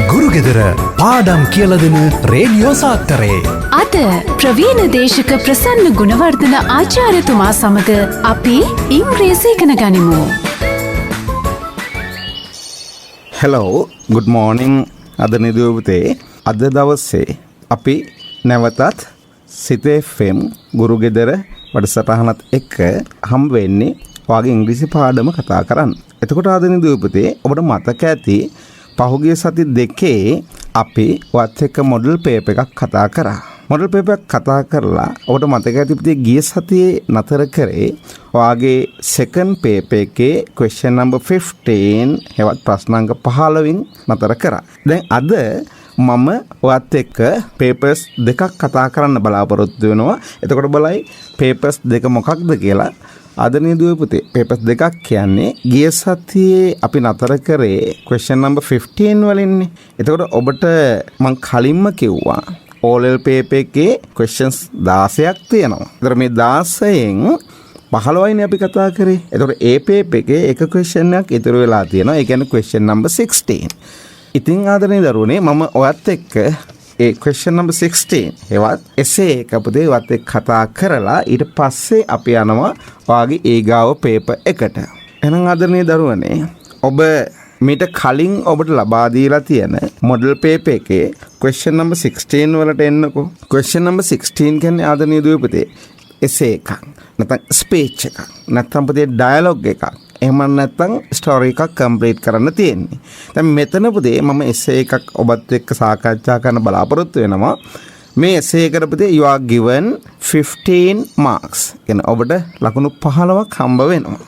ගුරුගෙදර පාඩම් කියල දෙන රේඩියෝ සාත්තරේ. අද ප්‍රවීණ දේශක ප්‍රසන්න ගුණවර්ධන ආචාර්යතුමා සමඟ අපි ඉංග්‍රීසි ඉගෙන ගනිමු. Hello good morning. අද නිදුවපුතේ අද දවස්සේ අපි නැවතත් සිතේ ෆෙම් ගුරුගෙදර වැඩසටහනත් එක්ක හම් වෙන්නේ ඔයාගේ ඉංග්‍රීසි පාඩම කතා කරන්න. එතකොට අද නිදුවපුතේ ඔබට මතක ඇති පහුගිය සති දෙකේ අපි ඔයත් එක්ක මොඩල් පේපර් එකක් කතා කරා. මොඩල් පේපර් එකක් කතා කරලා ඔබට මතක ඇති පුතේ ගිය සතියේ නතර කරේ ඔයාගේ සෙකන්ඩ් පේපර් එකේ question number 15 හෙවත් ප්‍රශ්නාංක 15න් නතර කරා. දැන් අද මම ඔයත් එක්ක පේපර්ස් දෙකක් කතා කරන්න බලාපොරොත්තු වෙනවා. එතකොට බලයි පේපර්ස් දෙක මොකක්ද කියලා. ආදරණීය දුවේ පුතේ පේපර්ස් දෙකක් කියන්නේ ගිය සතියේ අපි නතර කරේ question number 15 වලින්නේ. එතකොට ඔබට මම කලින්ම කිව්වා O level paper එකේ questions 16ක් තියෙනවා. ඒතර මේ 16න් 15යිනේ අපි කතා කරේ. එතකොට ඒ paper එකේ එක question එකක් ඉතුරු වෙලා තියෙනවා. ඒ කියන්නේ question number 16. ඉතින් ආදරණීය දරුවනේ මම ඔයත් එක්ක ඒ question number 16 ඒවත් essay එක පුතේ ඔයත් එක්ක කතා කරලා ඊට පස්සේ අපි යනවා ඔයාගේ ඊගාව paper එකට. එහෙනම් ආදරණීය දරුවනේ ඔබ මීට කලින් ඔබට ලබා දීලා තියෙන model paper එකේ question number 16 වලට එන්නකෝ. question number 16 කියන්නේ ආදරණීය දුවේ පුතේ essay එකක්. නැත්නම් speech එකක්. නැත්නම් පුතේ dialogue එකක්. එහෙම නැත්නම් ස්ටෝරි එකක් කම්ප්ලීට් කරන්න තියෙන්නේ. දැන් මෙතන පුතේ මම essay එකක් ඔබත් එක්ක සාකච්ඡා කරන්න බලාපොරොත්තු වෙනවා. මේ essay එකට පුතේ you are given 15 marks. කියන්නේ ඔබට ලකුණු 15ක් හම්බ වෙනවා.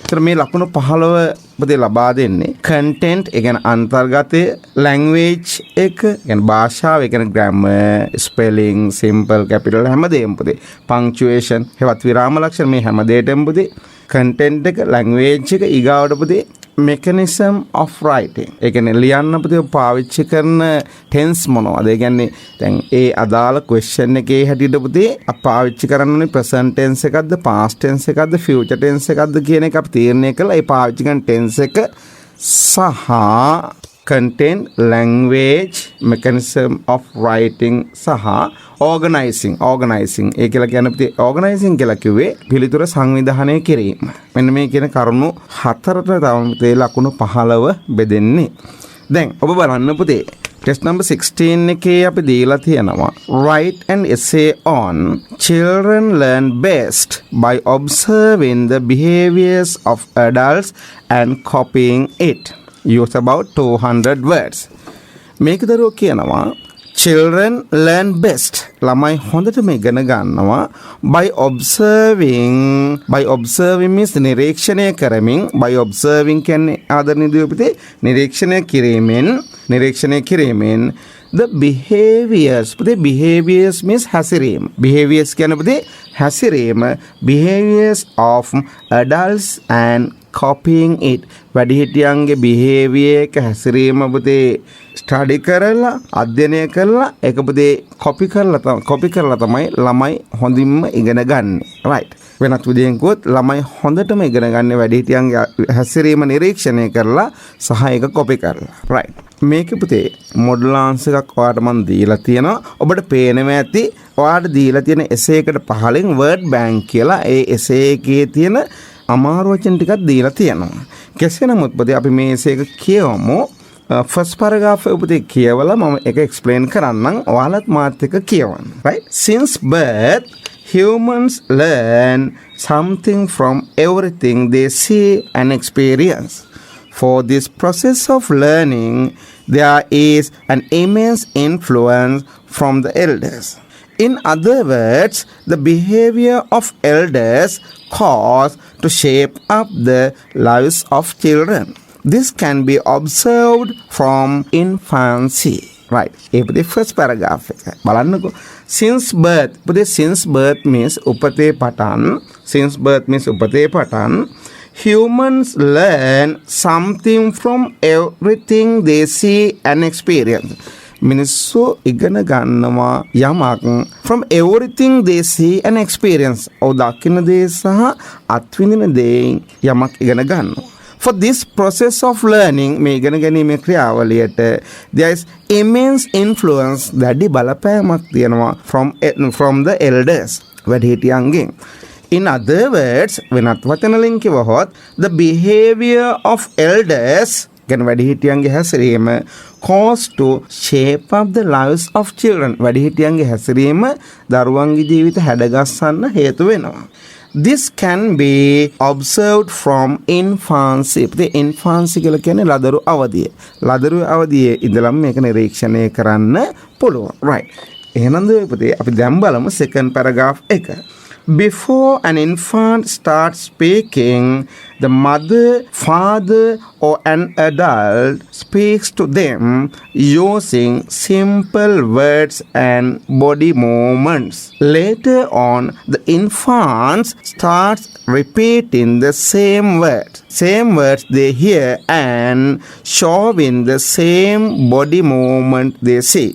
ඒතර මේ ලකුණු 15 පුතේ ලබා දෙන්නේ content ඒ කියන්නේ අන්තර්ගතය, language එක කියන්නේ භාෂාව, ඒ කියන්නේ grammar, spelling, simple, capital හැමදේම පුතේ, punctuation, හෙවත් විරාම ලක්ෂණ මේ හැමදේටම පුතේ content එක, language එක, ඊගාවට පුතේ mechanism of writing. ඒ කියන්නේ ලියන්න පුතේ පාවිච්චි කරන tense මොනවද? ඒ කියන්නේ දැන් ඒ අදාළ question එකේ හැටියට පුතේ අපි පාවිච්චි කරන්නේ present tense එකක්ද, past tense එකක්ද, future tense එකක්ද කියන එක අපි තීරණය කළා. ඒ පාවිච්චි කරන tense එක සහ content, language, mechanism of writing සහ organizing ඒ කියලා කියන්නේ පුතේ organizing කියලා කිව්වේ පිළිතුර සංවිධානය කිරීම. මෙන්න මේ කියන කරුණු හතරට තමයි ලකුණු 15 බෙදෙන්නේ. දැන් ඔබ බලන්න පුතේ test number 16 එකේ අපි දීලා තියෙනවා write an essay on children learn best by observing the behaviors of adults and copying it. Use about 200 words. මේක දරුවෝ කියනවා children learn best. ළමයි හොඳටම ඉගෙන ගන්නවා by observing means නිරීක්ෂණය කරමින්. by observing කියන්නේ ආදරණීය දුවේ පුතේ නිරීක්ෂණය කිරීමෙන් the behaviors. පුතේ behaviors means හැසිරීම. behaviors කියන්නේ පුතේ හැසිරීම. behaviors of adults and copying it. වැඩිහිටියන්ගේ behavior එක හැසිරීම පුතේ ස්ටඩි කරලා අධ්‍යයනය කරලා ඒක පුතේ කොපි කරලා තමයි ළමයි හොඳින්ම ඉගෙන ගන්න. right. වෙනත් විදිහෙන් කිව්වොත් ළමයි හොඳටම ඉගෙන ගන්න වැඩිහිටියන්ගේ හැසිරීම නිරීක්ෂණය කරලා සහ ඒක කොපි කරලා. right. මේක පුතේ මොඩල් ආන්සර් එකක් ඔයාලට මම දීලා තියෙනවා. ඔබට පේනවා ඇති ඔයාලට දීලා තියෙන essay එකට පහලින් word bank කියලා ඒ essay එකේ තියෙන අමාරු වචන ටිකක් දීලා තියෙනවා. කෙසේ නමුත් පුතේ අපි මේ essay එක කියවමු. first paragraph උපතේ කියවලා මම ඒක explain කරන්නම්. ඔයාලත් මාත් එක්ක කියවන්න. right. Since birth humans learn something from everything they see and experience. For this process of learning there is an immense influence from the elders. In other words, the behavior of elders cause to shape up the lives of children. This can be observed from infancy. right. ඒක පුතේ first paragraph එක. බලන්නකෝ. since birth. පුතේ since birth means උපතේ පටන්. since birth means උපතේ පටන්. humans learn something from everything they see and experience. මිනිස්සු ඉගෙන ගන්නවා යමක් from everything they see and experience. ඔව් දකින්න දේ සහ අත්විඳින දේ යමක් ඉගෙන ගන්නවා. For this process of learning, මේ ඉගෙන ගැනීමේ ක්‍රියාවලියට there is immense influence දැඩි බලපෑමක් තියෙනවා from the elders වැඩිහිටියන්ගෙන්. In other words, වෙනත් වචනවලින් කිව්වොත් the behavior of elders ගැන වැඩිහිටියන්ගේ හැසිරීම cause to shape up the lives of children. වැඩිහිටියන්ගේ හැසිරීම දරුවන්ගේ ජීවිත හැඩගස්සන්න හේතු වෙනවා. This can be observed from infancy. The infancy කියලා කියන්නේ ලදරු අවදිය. ලදරු අවදියේ ඉඳලම මේක නිරීක්ෂණය කරන්න පුළුවන්. Right. එහෙනම් දෙවිපතේ අපි දැන් බලමු second paragraph එක. Before an infant starts speaking, the mother, father, or an adult speaks to them using simple words and body movements. Later on, the infant starts repeating the same words they hear and showing the same body movement they see.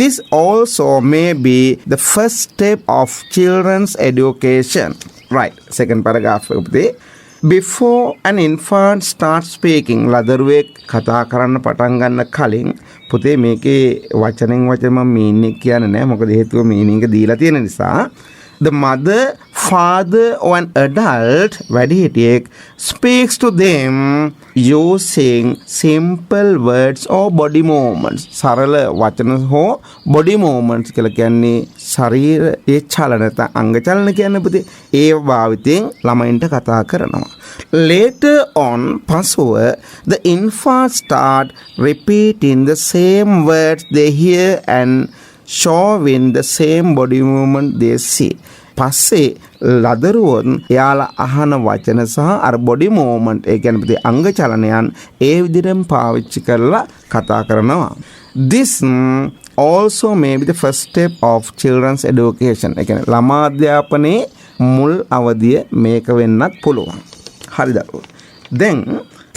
This also may be the first step of children's education. Right, second paragraph. Before an infant starts speaking, ලදරුවෙක් කතා කරන්න පටන් ගන්න කලින් පුතේ මේකේ වචනෙන් වචන මම මීනින් කියන්නේ නැහැ. මොකද හේතුව මීනින් එක දීලා තියෙන නිසා. The mother, father, or an adult වැඩිහිටියෙක් speaks to them using simple words or body movements. සරල වචන හෝ body movements කියලා කියන්නේ ශරීරයේ චලන අංග චලන කියන්නේ පුතේ ඒ භාවිතයෙන් ළමයින්ට කතා කරනවා. Later on, පසුව the infant start repeating the same words they hear and showing the same body movement they see. පස්සේ ලදරුවන් එයාලා අහන වචන සහ අර බොඩි මූවමන්ට් ඒ කියන්නේ අංග චලනයන් ඒ විදිහටම පාවිච්චි කරලා කතා කරනවා. This also may be the first step of children's education. ඒ කියන්නේ ළමා අධ්‍යාපනයේ මුල් අවධිය මේක වෙන්නත් පුළුවන්. හරිද? Then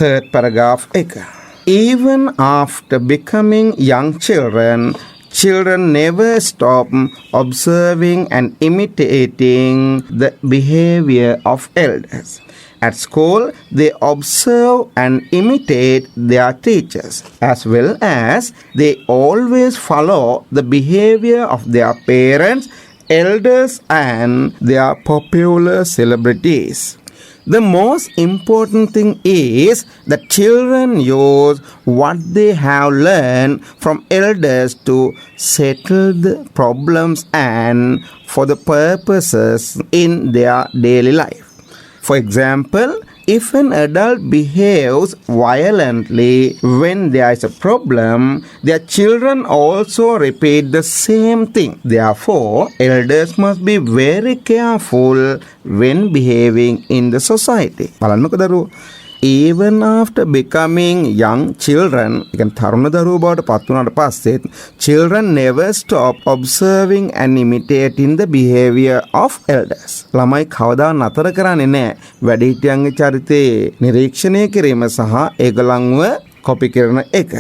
third paragraph එක. Even after becoming young children never stop observing and imitating the behavior of elders. At school, they observe and imitate their teachers, as well as they always follow the behavior of their parents, elders, and their popular celebrities. The most important thing is that children use what they have learned from elders to settle the problems and for the purposes in their daily life. For example, if an adult behaves violently when there is a problem, their children also repeat the same thing. Therefore, elders must be very careful when behaving in the society. Even after becoming young children, තරුණ දරුවෝ බවට පත් වුණාට පස්සේ children never stop observing and imitating the behavior of elders. ළමයි කවදා නතර කරන්නේ නැහැ. වැඩිහිටියන්ගේ චරිතේ නිරීක්ෂණය කිරීම සහ ඒගොල්ලන්ව කොපි කරන එක.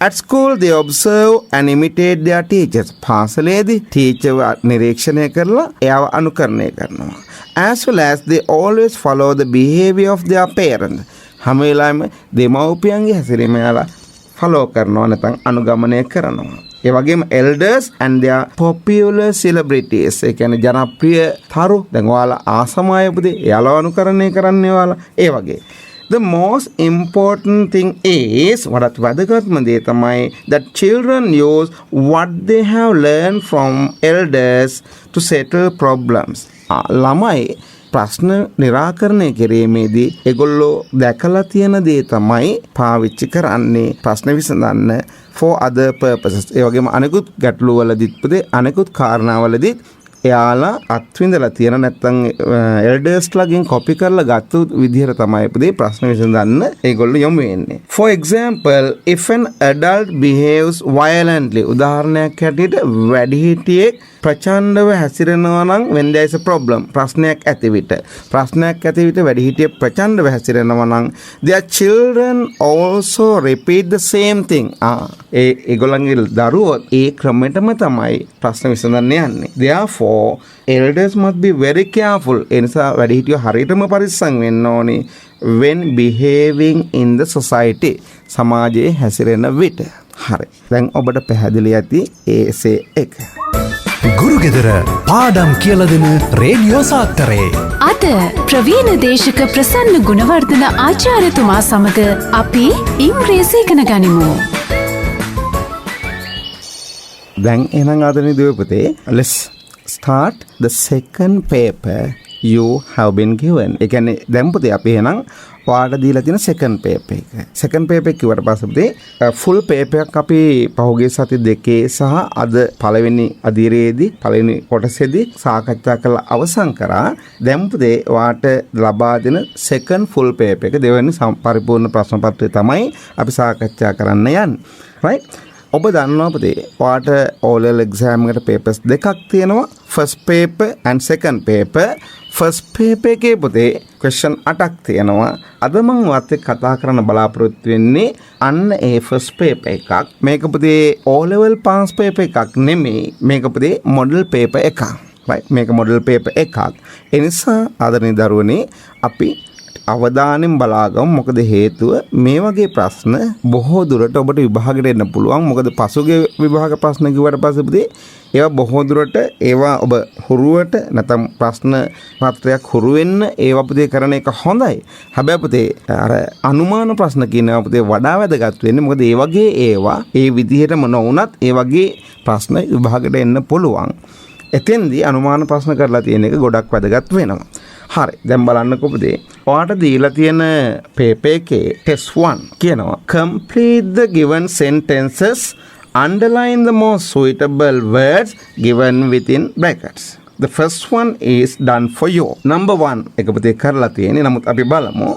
At school, they observe and imitate their teachers. පාසලේදී teacher නිරීක්ෂණය කරලා එයාව අනුකරණය කරනවා. As well as they always follow the behavior of their parents. හැම වෙලාවෙම දෙමව්පියන්ගේ හැසිරීම යාලා follow කරනවා නැත්නම් අනුගමනය කරනවා. ඒ වගේම elders and their popular celebrities. ඒ කියන්නේ ජනප්‍රිය තරු දැන් ඔයාලා ආසමය පුතේ එයාලා අනුකරණය කරන්නේ ඔයාලා ඒ වගේ. The most important thing is වඩාත් වැදගත්ම දේ තමයි that children use what they have learned from elders to settle problems. ළමයි ප්‍රශ්න निराකරණය කිරීමේදී ඒගොල්ලෝ දැකලා තියෙන දේ තමයි පාවිච්චි කරන්නේ ප්‍රශ්න විසඳන්න for other purposes. ඒ වගේම අනෙකුත් ගැටලු වලදීත් පුතේ අනෙකුත් කාරණාවලදීත් එයාලා අත්විඳලා තියෙන නැත්නම් එල්ඩර්ස් ලාගෙන් කොපි කරලා ගත්ත විදිහට තමයි පුතේ ප්‍රශ්න විසඳන්න ඒගොල්ලෝ යොමු වෙන්නේ. For example, if an adult behaves violently, උදාහරණයක් හැටියට වැඩිහිටියෙක් ප්‍රචණ්ඩව හැසිරෙනවා නම් when there is a problem, ප්‍රශ්නයක් ඇති විට වැඩිහිටියෙක් ප්‍රචණ්ඩව හැසිරෙනවා නම් their children also repeat the same thing. ඒගොල්ලන්ගේ දරුවෝ ඒ ක්‍රමයටම තමයි ප්‍රශ්න විසඳන්න යන්නේ. Therefore, elders must be very careful. ඒ නිසා වැඩිහිටියෝ හරියටම පරිස්සම් වෙන්න ඕනේ when behaving in the society. සමාජයේ හැසිරෙන විට. හරි. දැන් ඔබට පැහැදිලි ඇති ඒසේ එක. ගුරුගෙදර පාඩම් කියලා දෙන රේඩියෝ සාත්තරේ. අද ප්‍රවීණ දේශක ප්‍රසන්න ගුණවර්ධන ආචාර්යතුමා සමග අපි ඉංග්‍රීසි ඉගෙන ගනිමු. දැන් එහෙනම් ආදරණීය දුවපතේ let's start the second paper you have been given. ඒ කියන්නේ දැන් පුතේ අපි එහෙනම් ඔයාලට දීලා තියෙන second paper එක. second paper එක කිව්වට පස්සේ පුතේ full paper එකක් අපි පහුගිය සති දෙකේ සහ අද පළවෙනි අදියරේදී පළවෙනි කොටසේදී සාකච්ඡා කරලා අවසන් කරා. දැන් පුතේ ඔයාලට ලබා දෙන second full paper එක දෙවෙනි පරිපූර්ණ ප්‍රශ්න පත්‍රය තමයි අපි සාකච්ඡා කරන්න යන්නේ. right? ඔබ දන්නවා පුතේ ඔයාට O-level exam එකට papers දෙකක් තියෙනවා. first paper and second paper. first paper එකේ පුතේ question 8ක් තියෙනවා. අද මම ඔයත් එක්ක කතා කරන්න බලාපොරොත්තු වෙන්නේ අන්න ඒ first paper එකක්. මේක පුතේ O-level pass paper එකක් නෙමෙයි. මේක පුතේ model paper එකක්. right? මේක model paper එකක්. ඒ නිසා ආදරණීය දරුවනේ අපි අවධානයෙන් බලාගමු. මොකද හේතුව මේ වගේ ප්‍රශ්න බොහෝ දුරට ඔබට විභාගයට එන්න පුළුවන්. මොකද පසුගිය විභාග ප්‍රශ්න කිව්වට පස්සේ පුතේ ඒවා බොහෝ දුරට ඒවා ඔබ හුරුවට නැත්නම් ප්‍රශ්න පත්‍රයක් හුරු වෙන්න ඒවා පුතේ කරන එක හොඳයි. හැබැයි පුතේ අර අනුමාන ප්‍රශ්න කියනවා පුතේ වඩා වැදගත් වෙන්නේ. මොකද ඒ වගේ ඒවා ඒ විදිහටම නොවුනත් ඒ වගේ ප්‍රශ්න විභාගයට එන්න පුළුවන්. එතෙන්දී අනුමාන ප්‍රශ්න කරලා තියෙන එක ගොඩක් වැදගත් වෙනවා. හරි. දැන් බලන්නකෝ පුතේ. ඔයාට දීලා තියෙන paper එකේ test 1 කියනවා complete the given sentences, underline the most suitable words given within brackets. The first one is done for you. Number 1 එක පුතේ කරලා තියෙන්නේ. නමුත් අපි බලමු.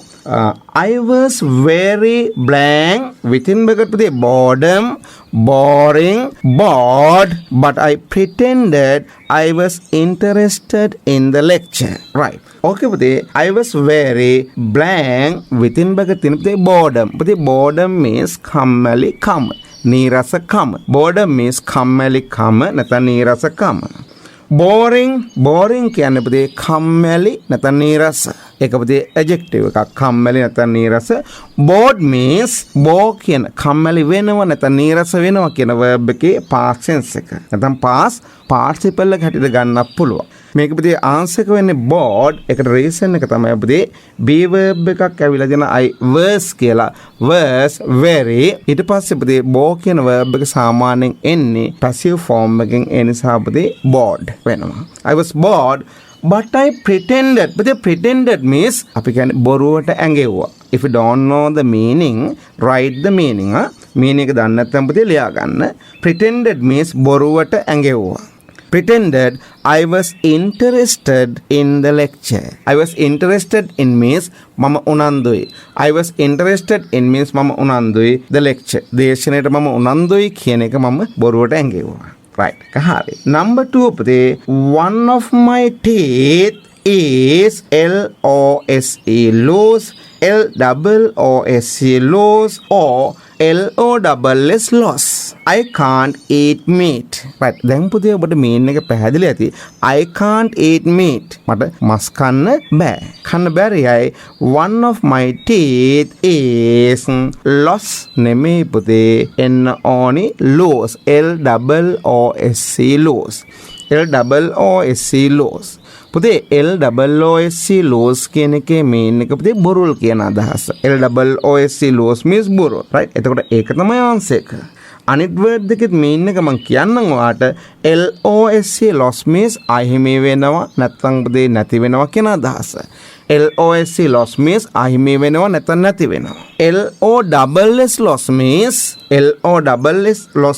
I was very blank within bracket පුතේ boredom, boring, bored, but I pretended I was interested in the lecture. Right. Okay පුතේ. I was very blank within bracket තියෙන පුතේ boredom. පුතේ boredom means කම්මැලි කම. නීරස කම. boredom means කම්මැලි කම නැත්නම් නීරස කම. boring කියන්නේ පුතේ කම්මැලි නැත්නම් නීරස. ඒක පුතේ adjective එකක්. කම්මැලි නැත්නම් නීරස. bored means bore කියන කම්මැලි වෙනව නැත්නම් නීරස වෙනවා කියන verb එකේ past tense එක. නැත්නම් past participle එක හැටියට ගන්නත් පුළුවන්. මේක පුතේ answer එක වෙන්නේ bored. ඒකට reason එක තමයි පුතේ be verb එකක් ඇවිල්ලා දෙන I was කියලා. was very ඊට පස්සේ පුතේ bore කියන verb එක සාමාන්‍යයෙන් එන්නේ passive form එකෙන්. ඒ නිසා පුතේ bored වෙනවා. I was bored but I pretended. But pretended means අපි කියන්නේ බොරුවට ඇඟෙව්වා. If you don't know the meaning, write the meaning. meaning එක දන්නේ නැත්නම් පුතේ ලියා ගන්න. pretended means බොරුවට ඇඟෙව්වා. pretended I was interested in the lecture. I was interested in means මම උනන්දුයි. I was interested in means මම උනන්දුයි the lecture. දේශනෙට මම උනන්දුයි කියන එක මම බොරුවට ඇඟෙව්වා. right. හරි. number 2 පුතේ one of my teeth is LOSE loose, LOOSE loose or LOSS loss. I can't eat meat. right. දැන් පුතේ ඔබට mean එක පැහැදිලි ඇති. I can't eat meat. මට මස් කන්න බෑ. කන්න බැරියයි. one of my teeth is loss නෙමෙයි පුතේ. N ඕනි loss. LOOSE loss. LOOSE loss. පුතේ LOOSE loss කියන එකේ mean එක පුතේ බොරුල් කියන අදහස. LOOSE loss means බොරුල්. right. එතකොට ඒක තමයි answer එක. අනිත් word දෙකෙත් mean එක මම කියන්නම් ඔයාට. LOSE loss means අහිමි වෙනවා නැත්නම් පුතේ නැති වෙනවා කියන අදහස. LOSE loss means අහිමි වෙනවා නැත්නම් නැති වෙනවා. LOSS loss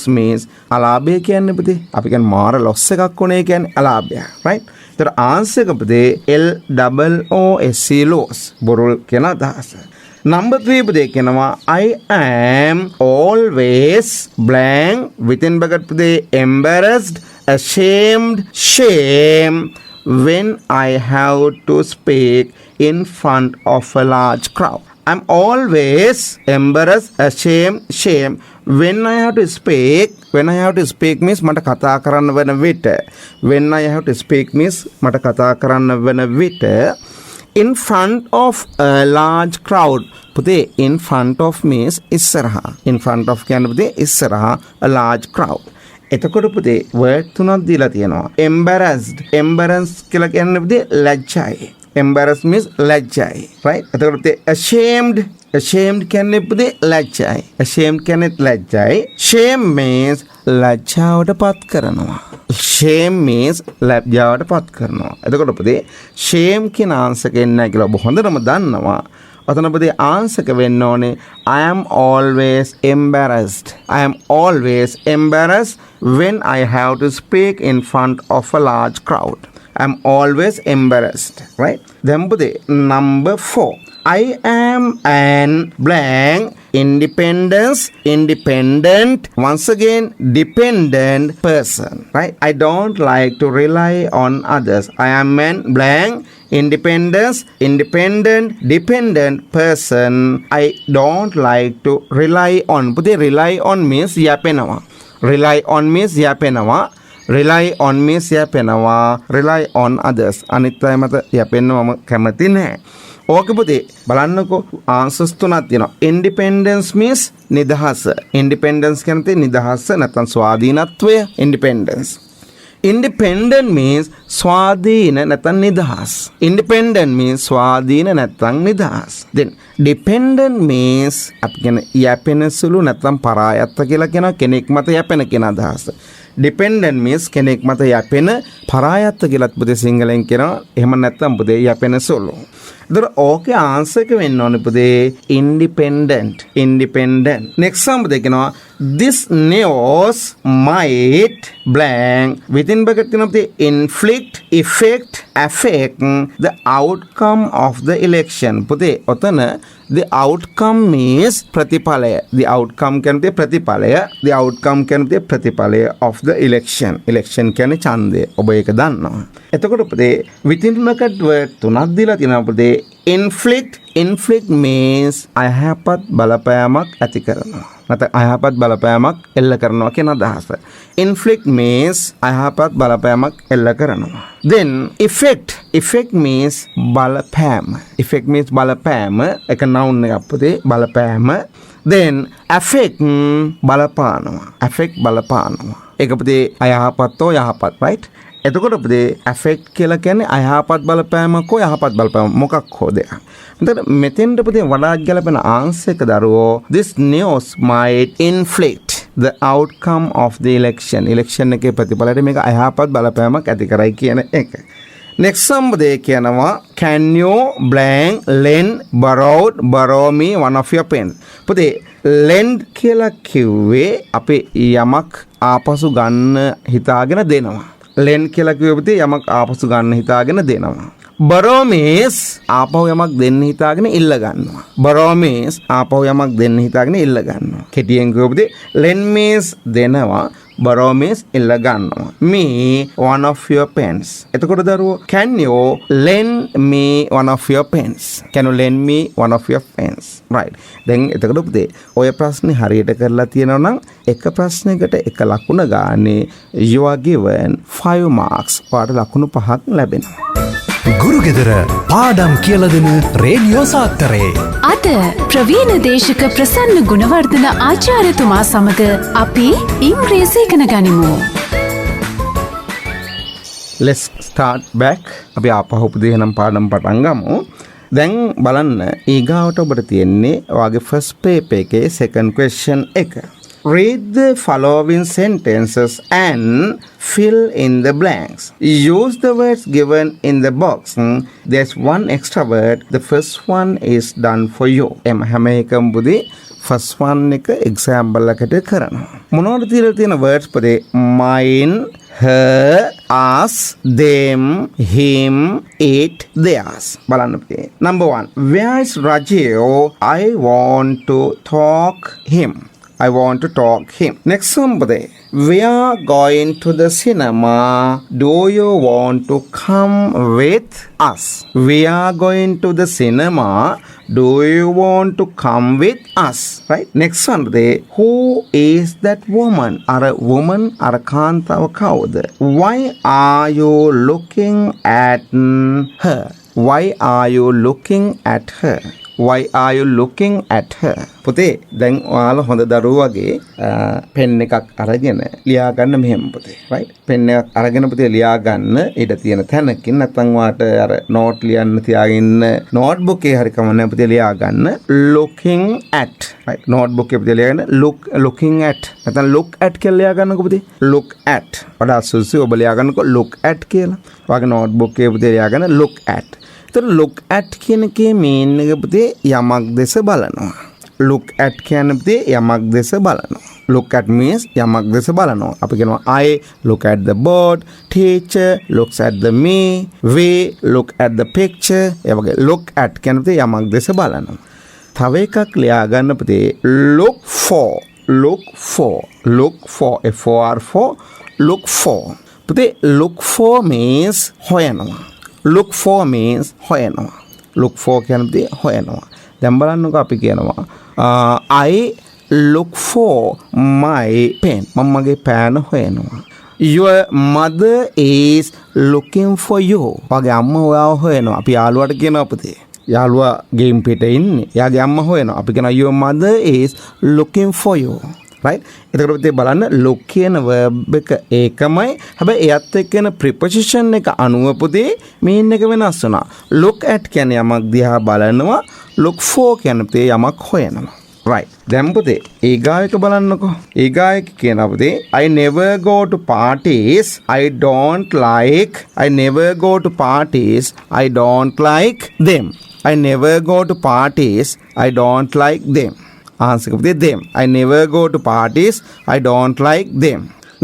means අලාභය කියන්නේ පුතේ. අපි කියන්නේ මාර loss එකක් උනේ කියන්නේ අලාභය. right. ඒතර answer එක පුතේ LOOSE loss බොරුල් කියන අදහස. number 3 පුතේ කියනවා I am always blank within bracket පුතේ embarrassed, ashamed, shame when I have to speak in front of a large crowd. I'm always embarrassed, ashamed, shame when I have to speak. When I have to speak means මට කතා කරන්න වෙන විට. When I have to speak means මට කතා කරන්න වෙන විට in front of a large crowd. පුතේ in front of means ඉස්සරහා. in front of කියන්නේ පුතේ ඉස්සරහා a large crowd. එතකොට පුතේ word තුනක් දීලා තියෙනවා. embarrassed කියලා කියන්නේ පුතේ ලැජ්ජයි. embarrassed means ලැජ්ජයි. right? එතකොට පුතේ ashamed කියන්නේ පුතේ ලැජ්ජයි. ashamed කියන්නේ ලැජ්ජයි. shame means ලැජ්ජාවට පත් කරනවා. shame means ලැජ්ජාවට පත් කරනවා. එතකොට පුතේ shame කියන ආන්සර් එක එන්නේ නැහැ කියලා ඔබ හොඳටම දන්නවා. ඔතන පුතේ ආන්සර් එක වෙන්න ඕනේ I am always embarrassed when I have to speak in front of a large crowd. I'm always embarrassed, right? Then pude number 4. I am an blank independent, once again, dependent person, right? I don't like to rely on others. I am an blank independent, dependent person. I don't like to rely on. Pude rely on means yapenawa. Rely on means yapenawa. Rely on means yapenawa. Rely on others. අනිත් අය මත යැපෙන්න මම කැමති නැහැ. ඕක පුතේ බලන්නකෝ answers තුනක් තියෙනවා. independence means නිදහස. independence කියන්නේ නිදහස නැත්නම් ස්වාධීනත්වය independence. independent means ස්වාධීන නැත්නම් නිදහස්. independent means ස්වාධීන නැත්නම් නිදහස්. then dependent means අපි කියන යැපෙන සුළු නැත්නම් පරායත්ත කියලා කියන කෙනෙක් මත යැපෙන කියන අදහස. dependent means කෙනෙක් මත යැපෙන පරායත්ත කියලාත් පුතේ සිංහලෙන් කියනවා. එහෙම නැත්නම් පුතේ යැපෙන සුළු. ඒතර ඕකේ ආන්සර් එක වෙන්න ඕනේ පුතේ independent. next one පුතේ කියනවා this news might blank within bracket තියෙනවා පුතේ inflict, affect the outcome of the election. පුතේ ඔතන the outcome means ප්‍රතිඵලය. the outcome කියන්නේ ප්‍රතිඵලය. the outcome කියන්නේ ප්‍රතිඵලය of the election. election කියන්නේ ඡන්දය. ඔබ ඒක දන්නවා. එතකොට පුතේ within bracket word තුනක් දීලා තියෙනවා පුතේ inflict means අයහපත් බලපෑමක් ඇති කරනවා. නැත්නම් අයහපත් බලපෑමක් එල්ල කරනවා කියන අදහස. inflict means අයහපත් බලපෑමක් එල්ල කරනවා. then effect means බලපෑම. effect means බලපෑම. එක noun එකක් පුතේ බලපෑම. then affect බලපානවා. ඒක පුතේ අයහපත්ෝ යහපත්, right? එතකොට පුතේ affect කියලා කියන්නේ අයහපත් බලපෑමක් හෝ යහපත් බලපෑමක් මොකක් හෝ දෙයක්. එතකොට මෙතෙන්ට පුතේ වඩාත් ගැලපෙන ආන්සර් එක දරුවෝ this news might inflict the outcome of the election. election එකේ ප්‍රතිඵලයට මේක අයහපත් බලපෑමක් ඇති කරයි කියන එක. next one පුතේ කියනවා can you blank lend borrow me one of your pens. පුතේ lend කියලා කිව්වේ අපි යමක් ආපසු ගන්න හිතාගෙන දෙනවා. lend කියලා කිව්වේ පුතේ යමක් ආපසු ගන්න හිතාගෙන දෙනවා. borrow means ආපහු යමක් දෙන්න හිතාගෙන ඉල්ල ගන්නවා. borrow means ආපහු යමක් දෙන්න හිතාගෙන ඉල්ල ගන්නවා. කෙටියෙන් කිව්වොත් පුතේ lend means දෙනවා. borrow means ඉල්ල ගන්නවා. me one of your pens. එතකොට දරුවෝ can you lend me one of your pens? can you lend me one of your pens? right. දැන් එතකොට පුතේ ඔය ප්‍රශ්නේ හරියට කරලා තියෙනවා නම් එක ප්‍රශ්නයකට එක ලකුණ ගානේ you are given 5 marks. පාට ලකුණු 5ක් ලැබෙනවා. ගුරුගෙදර පාඩම් කියලා දෙන රේඩියෝ සාත්තරේ. අද ප්‍රවීණ දේශක ප්‍රසන්න ගුණවර්ධන ආචාර්යතුමා සමග අපි ඉංග්‍රීසි ඉගෙන ගනිමු. let's start back. අපි ආපහු පුතේ නම් පාඩම් පටන් ගමු. දැන් බලන්න ඊගාවට ඔබට තියෙන්නේ ඔයාගේ first paper එකේ second question එක. read the following sentences and fill in the blanks. Use the words given in the box. There's one extra word. The first one is done for you. හැම එකම පුතේ first one එක example එකකට කරනවා. මොනවද තියලා තියෙන words පුතේ mine, her, us, them, him, it, theirs. බලන්න පුතේ. number 1. Where is Rajiv? I want to talk him. Next one, we are going to the cinema. Do you want to come with us? We are going to the cinema. Do you want to come with us? Right? Next one, who is that woman? Are woman are kantawa kawuda? Why are you looking at her? why are you looking at her? Why are you looking at her? පුතේ දැන් ඔයාලා හොඳ දරුවෝ වගේ පෙන් එකක් අරගෙන ලියා ගන්න මෙහෙම පුතේ. right? පෙන් එකක් අරගෙන පුතේ ලියා ගන්න ඊට තියෙන තැනකින් නැත්නම් වාට අර නෝට් ලියන්න තියාගෙන නෝට්බුක් එකේ හරි කමන්නේ පුතේ ලියා ගන්න looking at. right? නෝට්බුක් එකේ පුතේ ලියාගෙන looking at. නැත්නම් look at කියලා ලියා ගන්නකො පුතේ. look at. වඩා සුසු ඔබ ලියා ගන්නකො look at කියලා. ඔයාගේ නෝට්බුක් එකේ පුතේ ලියා ගන්න look at. तो look at කියන එකේ mean එක පුතේ යමක් දෙස බලනවා. look at කියන්නේ පුතේ යමක් දෙස බලනවා. look at means යමක් දෙස බලනවා. අපි කියනවා I look at the board, teacher looks at the me, we look at the picture. ඒ වගේ look at කියන්නේ පුතේ යමක් දෙස බලනවා. තව එකක් ලියා ගන්න පුතේ look for. look for look for. පුතේ look for means හොයනවා. look for means හොයනවා. look for කියන්නේ හොයනවා. දැන් බලන්නකෝ අපි කියනවා I look for my pen. මම මගේ පෑන හොයනවා. Your mother is looking for you. ඔයාගේ අම්මා ඔයාව හොයනවා. අපි යාළුවාට කියනවා පුතේ. යාළුවා ගේම් පිටේ ඉන්නේ. එයාගේ අම්මා හොයනවා. අපි කියනවා your mother is looking for you. right? එතකොට පුතේ බලන්න look කියන verb එක ඒකමයි. හැබැයි එයත් එක්ක එන preposition එක අනුව පුතේ mean එක වෙනස් වෙනවා. look at කියන්නේ යමක් දිහා බලනවා. look for කියන්නේ පුතේ යමක් හොයනවා. right. දැන් පුතේ ඊගාව එක බලන්නකෝ. ඊගාව එක කියනවා පුතේ I never go to parties. I don't like. I never go to parties. I don't like them. I never go to parties. I don't like them. Answer පුතේ them. I never go to parties. I don't like them.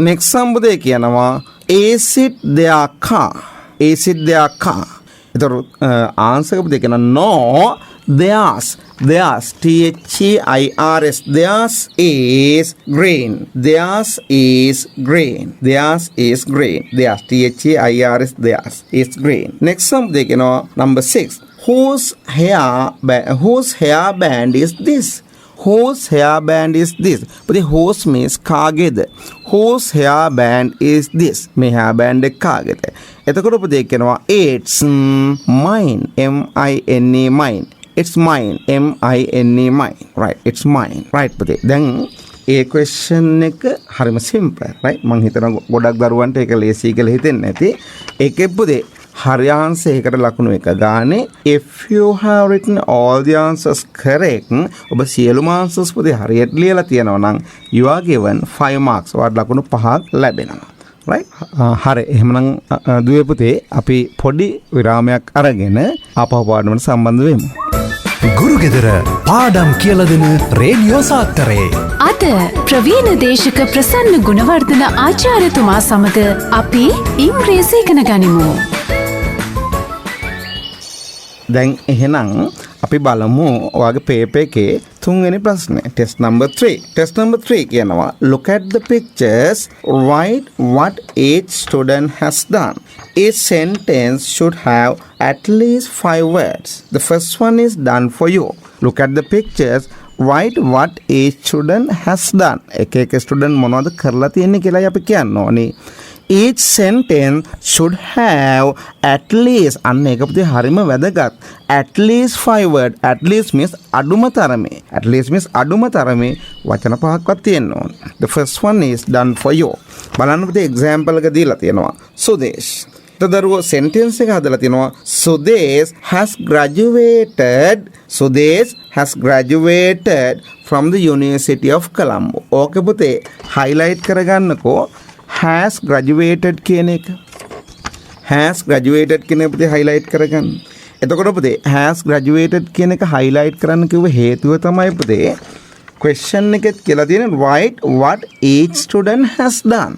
Next one පුතේ කියනවා is it their car? Is it their car? ඒතර answer පුතේ කියනවා no, theirs. Theirs. Theirs. Theirs is green. Theirs is green. Theirs is green. Theirs. Theirs. Theirs is green. Next one පුතේ කියනවා number 6. Whose hair band is this? Whose hairband is this? But whose means කාගේද? Whose hairband is this? මේ hairband එක කාගේද? එතකොට පුතේ කියනවා it's mine. M-I-N-E mine. It's mine. M-I-N-E mine. Right. It's mine. Right පුතේ. දැන් ඒ question එක හරිම simple. Right. මං හිතනවා ගොඩක් දරුවන්ට ඒක ලේසි කියලා හිතෙන්නේ නැති. ඒකෙ පුතේ හරි answer එකට ලකුණු එක ගානේ if you have written all the answers correct ඔබ සියලුම answers පුතේ හරියට ලියලා තියෙනවා නම් you are given 5 marks. ඔයාලට ලකුණු 5ක් ලැබෙනවා. right? හරි. එහෙමනම් දුවේ පුතේ අපි පොඩි විරාමයක් අරගෙන ආපහු පාඩමට සම්බන්ධ වෙමු. ගුරුගෙදර පාඩම් කියලා දෙන රේඩියෝ සාත්තරේ අද ප්‍රවීණ දේශක ප්‍රසන්න ගුණවර්ධන ආචාර්යතුමා සමග අපි ඉංග්‍රීසි ඉගෙන ගනිමු. දැන් එහෙනම් අපි බලමු ඔයාගේ පේපර් එකේ තුන්වෙනි ප්‍රශ්නේ test number 3. test number 3 කියනවා look at the pictures, write what each student has done. Each sentence should have at least 5 words. The first one is done for you. Look at the pictures, write what each student has done. එක student මොනවද කරලා තියෙන්නේ කියලා අපි කියන්න ඕනේ. Each sentence should have at least අන්න ඒක පුතේ හරිම වැදගත්. at least 5 word. at least means අඩුම තරමේ. at least means අඩුම තරමේ වචන පහක්වත් තියෙන්න ඕන. The first one is done for you. බලන්න පුතේ example එක දීලා තියෙනවා. සුදේශ්. දරුවෝ sentence එක හදලා තියෙනවා Sudesh has graduated from the University of Colombo. ඕකේ පුතේ highlight කරගන්නකෝ has graduated කියන එක. has graduated කියන එක පුතේ highlight කරගන්න. එතකොට පුතේ has graduated කියන එක highlight කරන්න කිව්ව හේතුව තමයි පුතේ question එකෙත් කියලා තියෙන write what each student has done.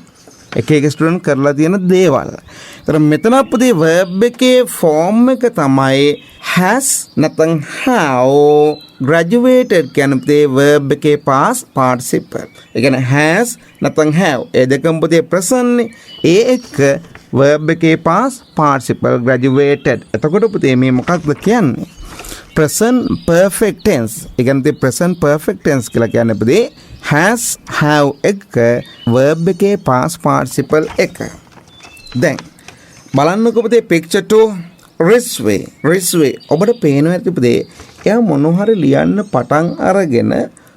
එක ස්ටුඩන්ට් කරලා තියෙන දේවල්. ඒතර මෙතන පුතේ verb එකේ form එක තමයි has නැත්නම් have. graduated කියන්නේ පුතේ verb එකේ past participle. ඒ කියන්නේ has නැත්නම් have. ඒ දෙකම පුතේ present නේ. ඒ එක verb එකේ past participle graduated. එතකොට පුතේ මේ මොකක්ද කියන්නේ? present perfect tense. ඒ කියන්නේ present perfect tense කියලා කියන්නේ පුතේ has have එක verb එකේ past participle එක. දැන් බලන්නකෝ පුතේ picture 2. රිස්වේ ඔබට පේනවා ඇති පුතේ එයා මොනවා හරි ලියන්න පටන් අරගෙන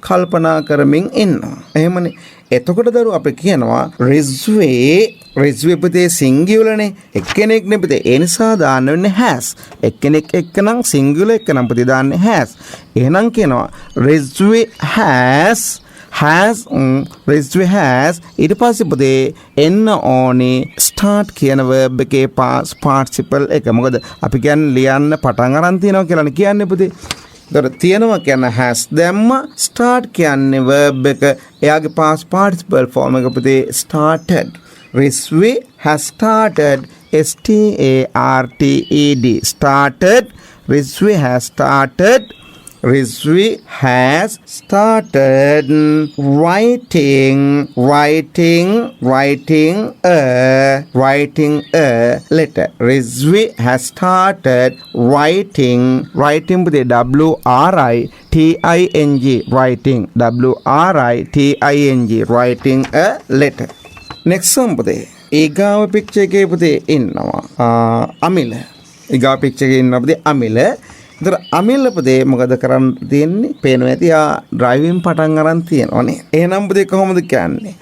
කල්පනා කරමින් ඉන්නවා. එහෙමනේ. එතකොට දරුවෝ අපි කියනවා රිස්වේ පුතේ සිංගියුලනේ එක්කෙනෙක් නේ පුතේ. ඒ නිසා දාන්න වෙන්නේ has. එක්කෙනෙක් එක්කනම් සිංගියුලර් එක්කනම් පුතේ දාන්නේ has. එහෙනම් කියනවා රිස්වේ has ඊට පස්සේ පුතේ එන්න ඕනේ start කියන verb එකේ past participle එක. මොකද අපි කියන්නේ ලියන්න පටන් අරන් තියනවා කියලානේ කියන්නේ පුතේ. ඒතර තියනවා කියන has දැම්ම start කියන්නේ verb එක එයාගේ past participle form එක පුතේ started. Rizvi has started started. Rizvi has started writing a letter. Rizvi has started writing පුතේ writing writing a letter. next one පුතේ ඊගාව picture එකේ පුතේ ඉන්නවා අමිල. ඊගාව picture එකේ ඉන්නවා පුතේ අමිල. ඉතින් අමිල පුතේ මොකද කරන්න තියෙන්නේ? පේනවා ඇති ආ ඩ්‍රයිවිං පටන් අරන් තියෙනවනේ. එහෙනම් පුතේ කොහොමද කියන්නේ?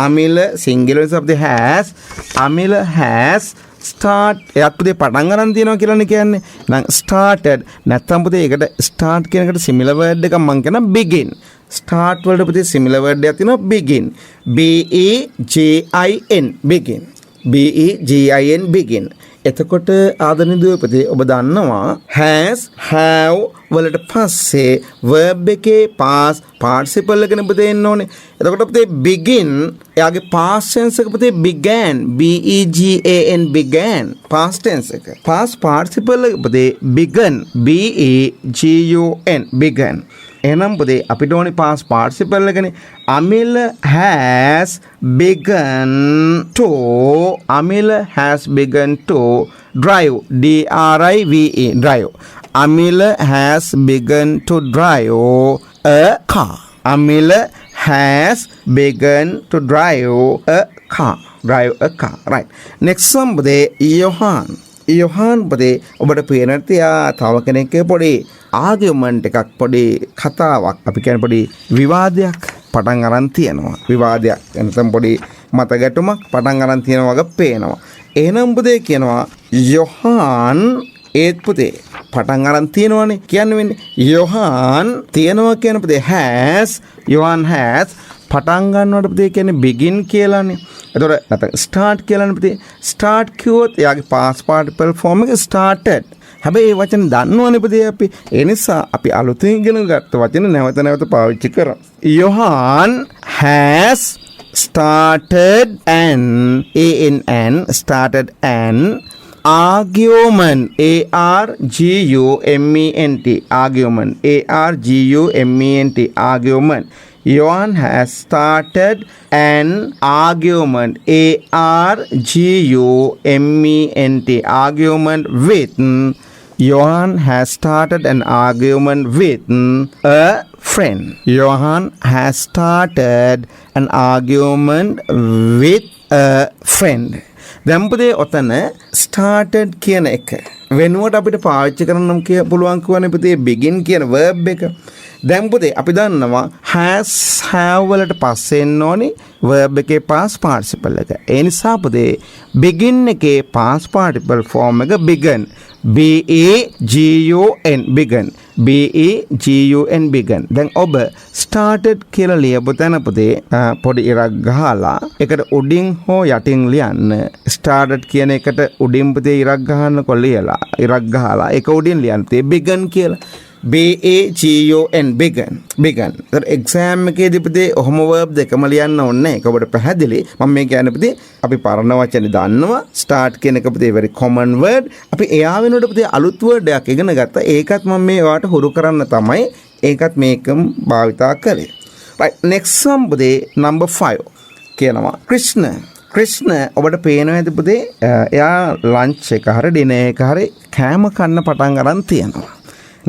අමිල singular of the has Amila has start එයාත් පුතේ පටන් අරන් තියෙනවා කියලානේ කියන්නේ. නම් started නැත්තම් පුතේ ඒකට start කියන එකට similar word එකක් මම කියන begin. start වලට පුතේ similar word එකක් තියෙනවා begin. begin. එතකොට ආදරණීය පුතේ ඔබ දන්නවා has have වලට පස්සේ verb එකේ past participle එකනේ පුතේ එන්න ඕනේ. එතකොට පුතේ begin එයාගේ past tense එක පුතේ began began past tense එක. past participle එක පුතේ begun begun. එහෙනම් පුතේ අපිට ඕනේ past participle එකනේ. අමිල has begun to drive drive. Amila has begun to drive a car. Right. Next one පුතේ යොහාන් පුතේ ඔබට පේනට යා තව කෙනෙක්ගේ පොඩි ආගියුමන්ට් එකක් පොඩි කතාවක් අපි කියන්නේ පොඩි විවාදයක් පටන් අරන් තියෙනවා. විවාදයක් එනතම් පොඩි මතගැටුමක් පටන් අරන් තියෙනවා වගේ පේනවා. එහෙනම් පුතේ කියනවා යොහාන් ඒත් පුතේ පටන් අරන් තියෙනවනේ කියන්න වෙන්නේ. යොහාන් තියෙනවා කියන පුතේ යොහාන් has පටන් ගන්නවට පුතේ කියන්නේ begin කියලානේ. එතකොට නැත්නම් start කියලානේ පුතේ. start කිව්වොත් එයාගේ past participle form එක started. හැබැයි මේ වචන දන්නවනේ පුතේ අපි. ඒ නිසා අපි අලුතෙන් ඉගෙන ගත්ත වචන නැවත පාවිච්චි කරමු. Yohan has started an argument argument. Johan has started an argument argument with Johan has started an argument with a friend. Johan has started an argument with a friend. දැන් පුතේ ඔතන started කියන එක වෙනුවට අපිට පාවිච්චි කරන්න පුළුවන් කියවනේ පුතේ begin කියන verb එක. දැන් පුතේ අපි දන්නවා has have වලට පස්සේ එන්න ඕනේ verb එකේ past participle එක. ඒ නිසා පුතේ begin එකේ past participle form එක begun. begun. දැන් ඔබ started කියලා ලියපු තැන පුතේ පොඩි ඉරක් ගහලා ඒකට උඩින් හෝ යටින් ලියන්න. started කියන එකට උඩින් පුතේ ඉරක් ගහන්නකො ලියලා ඉරක් ගහලා ඒක උඩින් ලියන්න තේ begun කියලා. begun. ඒතර exam එකේදී පුතේ ඔහොම verb දෙකම ලියන්න ඕනේ. ඒක ඔබට පැහැදිලි. මම මේ කියන්නේ පුතේ අපි පරණ වචනේ දන්නවා. start කියන එක පුතේ very common word. අපි එයා වෙනුවට පුතේ අලුත් word එකක් ඉගෙන ගත්තා. ඒකත් මම මේ ඔයාලට හුරු කරන්න තමයි ඒකත් මේකම භාවිතා කරේ. right next one පුතේ number 5 කියනවා ක්‍රිෂ්ණ ඔබට පේනවා ඇති පුතේ එයා ලන්ච් එක හරි ඩිනර් එක හරි කෑම කන්න පටන් අරන් තියෙනවා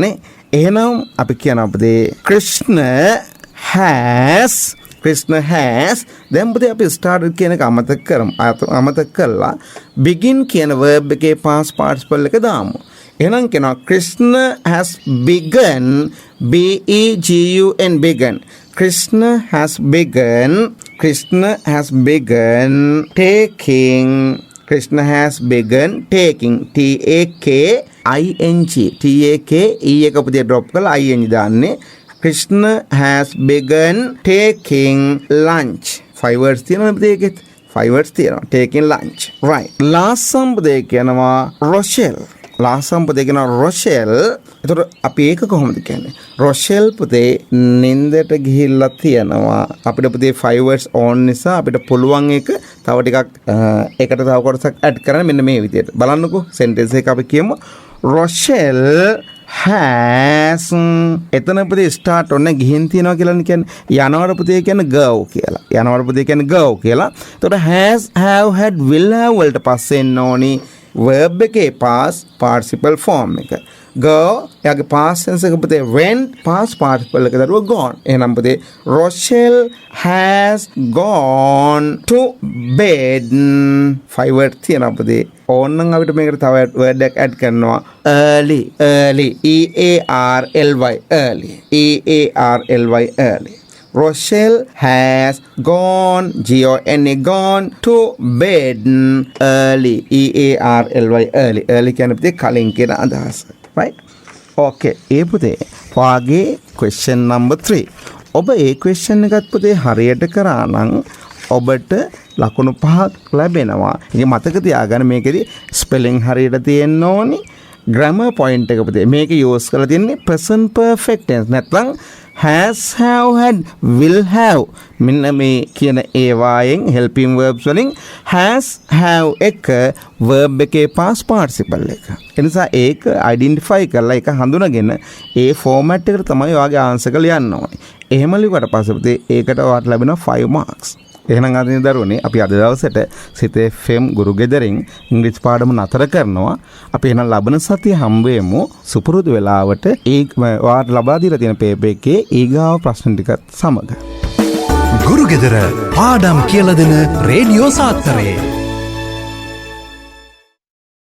නේ. එහෙනම් අපි කියනවා පුතේ Krishna has Krishna has දැන් පුතේ අපි started කියන එක අමතක කරමු. අමතක කළා begin කියන verb එකේ past participle එක දාමු. එහෙනම් කියනවා Krishna has begun B-E-G-U-N begun. Krishna has begun taking. Krishna has begun taking T-A-K-I-N-G T-A-K-E එක පුතේ drop කරලා I-N-G දාන්නේ. Krishna has begun taking lunch. 5 words තියෙනවා පුතේ ඒකෙත්. 5 words තියෙනවා. taking lunch. Right. last sum පුතේ කියනවා Rochelle. last sum පුතේ කියනවා Rochelle. එතකොට අපි ඒක කොහොමද කියන්නේ? Rochelle පුතේ නින්දට ගිහිල්ලා තියෙනවා. අපිට පුතේ 5 words on නිසා අපිට පුළුවන් එක තව ටිකක් ඒකට තව කොටසක් add කරන්න මෙන්න මේ විදිහට. බලන්නකෝ sentence එක අපි කියමු Rochelle has එතන පුතේ start ඔන්න ගිහින් තියනවා කියලා කියන්නේ යනවට පුතේ කියන්නේ go කියලා. යනවට පුතේ කියන්නේ go කියලා. එතකොට has have had will have වලට පස්සේ එන්න ඕනි verb එකේ past participle form එක. go එයාගේ past tense එක පුතේ went past participle එක දරුවා gone. එහෙනම් පුතේ Rochelle has gone to bed. 5 word තියෙනවා පුතේ. ඕනනම් අපිට මේකට තව word එකක් add කරනවා early E A R L Y early early. Rochelle has gone G-O-N-E gone to bed early E-A-R-L-Y early කියන්නේ පුතේ කලින් කියන අදහස. right okay ඒ පුතේ වාගේ question number 3 ඔබ ඒ question එකත් පුතේ හරියට කරා නම් ඔබට ලකුණු 5ක් ලැබෙනවා. ඉතින් මතක තියාගන්න මේකෙදි spelling හරියට තියෙන්න ඕනි. grammar point එක පුතේ මේක use කරලා තියෙන්නේ present perfect tense නැත්නම් has have had will have මෙන්න මේ කියන ඒවායෙන් helping verbs වලින් has have එක verb එකේ past participle එක. එනිසා ඒක identify කරලා ඒක හඳුනගෙන ඒ format එකට තමයි ඔයාගේ answer එක ලියන්න ඕනේ. එහෙම ලියුවට පස්සේ පුතේ ඒකට ඔයාලට ලැබෙනවා 5 marks. එහෙනම් අද දරුවනේ අපි අද දවසට සිත FM ගුරු ගෙදරින් ඉංග්‍රීසි පාඩම නතර කරනවා. අපි එහෙනම් ලබන සතිය හම්බ වෙමු සුපුරුදු වෙලාවට ඒ ඔයාලට ලබා දීලා තියෙන පේපර් එකේ ඊගාව ප්‍රශ්න ටිකත් සමග. ගුරු ගෙදර පාඩම් කියලා දෙන රේඩියෝ සාත්තරේ